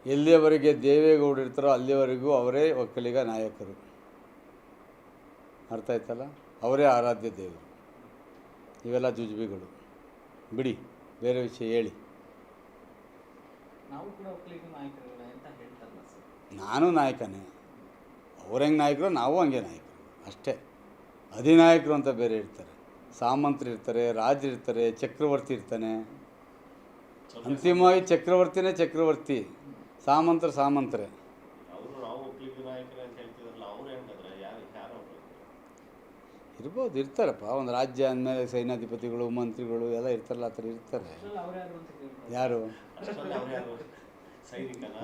ಎಲ್ಲಿಯವರೆಗೆ ದೇವೇಗೌಡರು ಇರ್ತಾರೋ ಅಲ್ಲಿಯವರೆಗೂ ಅವರೇ ಒಕ್ಕಲಿಗ ನಾಯಕರು. ಅರ್ಥ ಆಯ್ತಲ್ಲ? ಅವರೇ ಆರಾಧ್ಯ ದೇವರು. ಇವೆಲ್ಲ ಜುಜುಬಿಗಳು ಬಿಡಿ, ಬೇರೆ ವಿಷಯ ಹೇಳಿ. ನಾವು ಕೂಡ ಒಕ್ಕಲಿಗ ನಾಯಕರಲ್ಲ ಅಂತ ಹೇಳ್ತಾರಲ್ಲ ಸರ್. ನಾನು ನಾಯಕನೇ, ಅವ್ರು ಹೆಂಗೆ ನಾಯಕರು ನಾವು ಹಂಗೆ ನಾಯಕರು ಅಷ್ಟೇ. ಅಧಿನಾಯಕರು ಅಂತ ಬೇರೆ ಇರ್ತಾರೆ, ಸಾಮಂತರು ಇರ್ತಾರೆ, ರಾಜರು ಇರ್ತಾರೆ, ಚಕ್ರವರ್ತಿ ಇರ್ತಾನೆ. ಅಂತಿಮವಾಗಿ ಚಕ್ರವರ್ತಿನೇ ಚಕ್ರವರ್ತಿ, ಸಾಮಂತರು ಸಾಮಂತರೇ. ಇರ್ಬೋದು, ಇರ್ತಾರಪ್ಪ. ಒಂದು ರಾಜ್ಯ ಅಂದಮೇಲೆ ಸೈನ್ಯಾಧಿಪತಿಗಳು, ಮಂತ್ರಿಗಳು ಎಲ್ಲ ಇರ್ತಾರಲ್ಲ, ಆ ಥರ ಇರ್ತಾರೆ. ಯಾರು?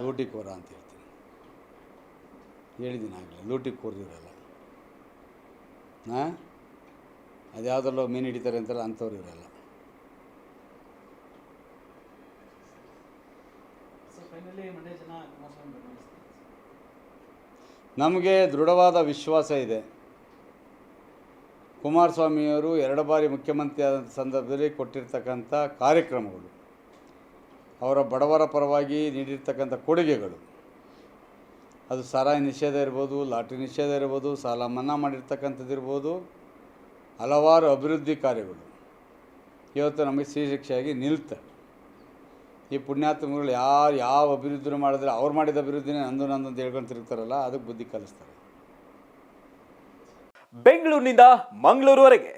ಲೂಟಿಕೋರ ಅಂತ ಹೇಳ್ತೀನಿ, ಹೇಳಿದ್ದೀನಿ ಆಗಲೇ. ಲೂಟಿಕೋರರಿರಲ್ಲ. ಹಾಂ, ಅದು ಯಾವುದಲ್ಲೋ ಮೀನು ಹಿಡಿತಾರೆ ಅಂತಲ್ಲ, ಅಂಥವ್ರು ಇರಲ್ಲ. ನಮಗೆ ದೃಢವಾದ ವಿಶ್ವಾಸ ಇದೆ. ಕುಮಾರಸ್ವಾಮಿಯವರು 2 ಬಾರಿ ಮುಖ್ಯಮಂತ್ರಿ ಆದ ಸಂದರ್ಭದಲ್ಲಿ ಕೊಟ್ಟಿರ್ತಕ್ಕಂಥ ಕಾರ್ಯಕ್ರಮಗಳು, ಅವರ ಬಡವರ ಪರವಾಗಿ ನೀಡಿರ್ತಕ್ಕಂಥ ಕೊಡುಗೆಗಳು, ಅದು ಸಾರಾಯಿ ನಿಷೇಧ ಇರ್ಬೋದು, ಲಾಟ್ರಿ ನಿಷೇಧ ಇರ್ಬೋದು, ಸಾಲ ಮನ್ನಾ ಮಾಡಿರ್ತಕ್ಕಂಥದ್ದು ಇರ್ಬೋದು, ಹಲವಾರು ಅಭಿವೃದ್ಧಿ ಕಾರ್ಯಗಳು ಇವತ್ತು ನಮಗೆ ಶ್ರೀಶಿಕ್ಷೆಯಾಗಿ ನಿಲ್ತವೆ. ಈ ಪುಣ್ಯಾತ್ಮಗಳು ಯಾವ ಅಭಿವೃದ್ಧಿನೂ ಮಾಡಿದ್ರೆ ಅವ್ರು ಮಾಡಿದ ಅಭಿವೃದ್ಧಿನೇ ನಂದು ಅಂತ ಹೇಳ್ಕೊಂಡು ತಿರುಗ್ತಾರಲ್ಲ, ಅದಕ್ಕೆ ಬುದ್ಧಿ ಕಲಿಸ್ತಾರೆ. ಬೆಂಗಳೂರಿನಿಂದ ಮಂಗಳೂರುವರೆಗೆ,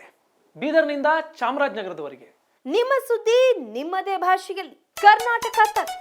ಬೀದರ್ನಿಂದ ಚಾಮರಾಜನಗರದವರೆಗೆ ನಿಮ್ಮ ಸುದ್ದಿ ನಿಮ್ಮದೇ ಭಾಷೆಯಲ್ಲಿ. ಕರ್ನಾಟಕ ತಕ್.